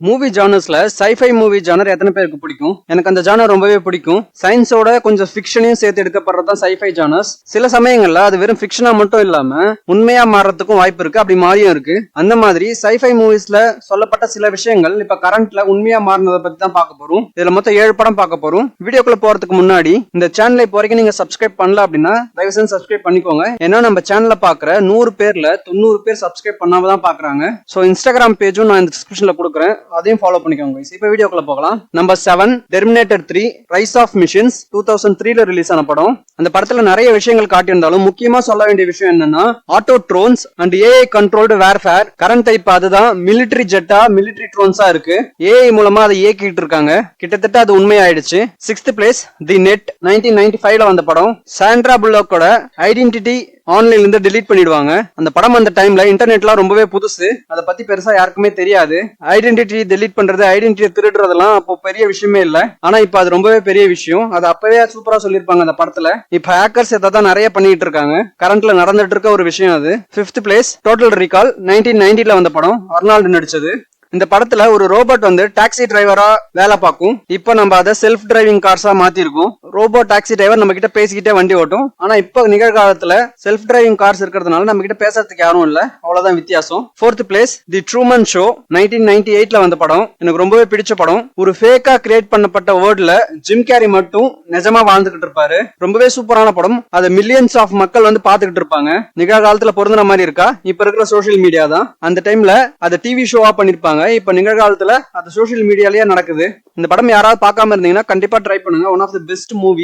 Movie ஜானர்ஸ்ல sci-fi movie genre எத்தனை பேருக்கு பிடிக்கும்? எனக்கு அந்த ஜானர் ரொம்பவே பிடிக்கும். சயின்ஸோட கொஞ்சம் ஃபிக்ஷனையும் சேர்த்து எடுக்கப்படுறதுதான் sci-fi ஜானர்ஸ். சில சமயங்கள்ல அது வெறும் ஃபிக்ஷனா மட்டும் இல்லாம உண்மையா மாறதுக்கும் வாய்ப்பு இருக்கு, அப்படி மாறியும் இருக்கு. அந்த மாதிரி sci-fi மூவிஸ்ல சொல்லப்பட்ட சில விஷயங்கள் இப்ப கரண்ட்ல உண்மையா மாறினதை பத்தி தான் பார்க்க போறோம். இதுல மொத்தம் 7 படம் பார்க்க போறோம். வீடியோக்குள்ள போறதுக்கு முன்னாடி இந்த சேனலை இப்போ வரைக்கும் நீங்க சப்ஸ்கிரைப் பண்ணல அப்படின்னா தயவு செஞ்சு சப்ஸ்கிரைப் பண்ணிக்கோங்க. ஏன்னா நம்ம சேனல்ல பாக்குற 100 பேர்ல 90 பேர் சப்ஸ்கிரைப் பண்ணாம தான் பாக்குறாங்க. சோ இன்ஸ்டாகிராம் பேஜும் நான் இந்த டிஸ்கிரிப்ஷன்ல கொடுக்குறேன், அதையும் ஃபாலோ பண்ணிக்கோங்க. இப்போ வீடியோக்குள்ள போகலாம். Number 7 Terminator 3 rise of machines 2003ல ரிலீஸ் ஆன படம். அந்த படத்துல நிறைய விஷயங்கள் காட்டியிருந்தாலும் முக்கியமா சொல்ல வேண்டிய விஷயம் என்னன்னா auto drones and AI controlled warfare. Current type அதுதான் மிலிட்டரி ஜெட்டா மிலிட்டரி ட்ரோன்ஸா இருக்கு. ஏஐ மூலமா அதை இயக்கிட்டு இருக்காங்க. கிட்டத்தட்ட அது உண்மையாயிடுச்சு. 6th பிளேஸ் தி நெட் 1995ல வந்த படம். சாண்ட்ரா புல்லோக்கோட ஐடென்டிட்டி ஆன்லைன்ல இருந்து டெலீட் பண்ணிடுவாங்க. அந்த படம் அந்த டைம்ல இன்டர்நெட்லாம் ரொம்பவே புதுசு, அதை பத்தி பெருசா யாருக்குமே தெரியாது. ஐடென்டிட்டி டெலீட் பண்றது, ஐடென்டிட்டி திருடுறதெல்லாம் அப்போ பெரிய விஷயமே இல்ல. ஆனா இப்ப அது ரொம்பவே பெரிய விஷயம். அது அப்பவே சூப்பரா சொல்லிருப்பாங்க அந்த படத்துல. இப்ப ஹேக்கர்ஸ் இதான் நிறைய பண்ணிட்டு இருக்காங்க. கரண்ட்ல நடந்துட்டு இருக்க ஒரு விஷயம் அது. 5th பிளேஸ் டோட்டல் ரீகால் 1990ல வந்த படம். அர்னால்டு நடிச்சது. இந்த படத்துல ஒரு ரோபோட் வந்து டாக்ஸி டிரைவரா வேலை பார்க்கும். இப்ப நம்ம அதை செல்ஃப் டிரைவிங் கார்ஸா மாத்திருக்கோம். ரோபோ டாக்ஸி டிரைவர் நம்ம கிட்ட பேசிக்கிட்டே வண்டி ஓட்டும். ஆனா இப்ப நிகழ்காலத்துல செல்ஃப் டிரைவிங் கார்ஸ் இருக்கிறதுனால நம்ம கிட்ட பேசுறதுக்கு யாரும் இல்ல. அவ்வளவுதான் வித்தியாசம். 4th பிளேஸ் தி ட்ரூமன் ஷோ 1998ல வந்த படம். எனக்கு ரொம்பவே பிடிச்ச படம். ஒரு ஃபேக்கா கிரியேட் பண்ணப்பட்ட வேர்ல்ட்ல ஜிம் கேரி மட்டும் நிஜமா வாழ்ந்துகிட்டு இருப்பாரு. ரொம்பவே சூப்பரான படம். அதை மில்லியன்ஸ் ஆஃப் மக்கள் வந்து பாத்துக்கிட்டு இருப்பாங்க. நிகழ்காலத்துல பொருந்துற மாதிரி இருக்கா? இப்ப இருக்கிற சோசியல் மீடியா தான். அந்த டைம்ல அதை டிவி ஷோவா பண்ணிருப்பாங்க. இப்ப நிகழ்காலத்துல அது சோசியல் மீடியாலயே நடக்குது. இந்த படம் யாராவது பார்க்காம இருந்தீங்கன்னா கண்டிப்பா ட்ரை பண்ணுங்க. One of the best movie.